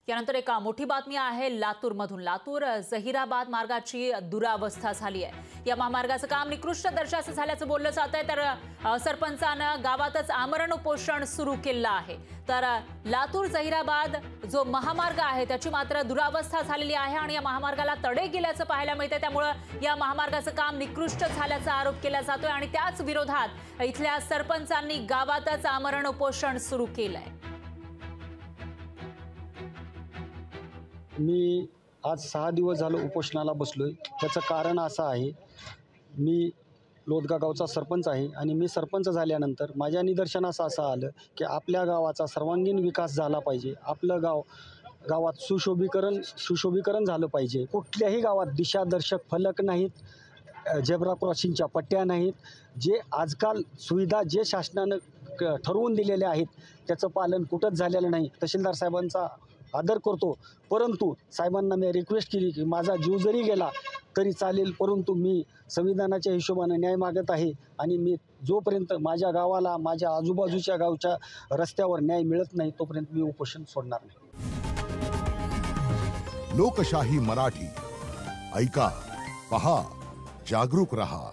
यानंतर एक मोठी बातमी आहे लातूरमधून। लातूर जहिराबाद मार्गाची दुरावस्था झाली आहे। या महामार्गाचं काम निकृष्ट दर्जाचं झाल्याचं बोललं जात आहे। तर सरपंचानं गावातच आमरण उपोषण सुरू केलं आहे। तर लातूर जहिराबाद जो महामार्ग आहे त्याची मात्र दुरावस्था झालेली आहे आणि या महामार्गाला तडे गेल्याचं पाहायला मिळतं। त्यामुळे या महामार्गाचं काम निकृष्ट झाल्याचा आरोप केला जातोय आणि त्याच विरोधात इथल्या सरपंचांनी गावातच आमरण उपोषण सुरू केलंय। मी आज 6 दिवस झालं उपोषणाला बसलोय। त्याचं कारण असं आहे, मी लोदगा गावचा सरपंच आहे आणि मी सरपंच झाल्यानंतर माझ्या निदर्शनास असं आलं की आपल्या गावाचा सर्वांगीण विकास झाला पाहिजे। आपलं गावात सुशोभीकरण झालं पाहिजे। कुठल्याही गावात दिशादर्शक फलक नाहीत, झेब्रा क्रॉसिंगच्या पट्ट्या नाहीत। जे आजकाल सुविधा जे शासनानं ठरवून दिलेल्या आहेत त्याचं पालन कुठंच झालेलं नाही। तहसीलदार साहेबांचा आदर करतो, परंतु साहेबांना मी रिक्वेस्ट केली की माझा जीव जरी गेला तरी चालेल, परंतु मी संविधानाच्या हिशोबाने न्याय मागत आहे आणि मी जोपर्यंत माझ्या गावाला माझ्या आजूबाजूच्या गावच्या रस्त्यावर न्याय मिळत नाही तोपर्यंत मी उपोषण सोडणार नाही। लोकशाही मराठी ऐका, पहा, जागरूक रहा।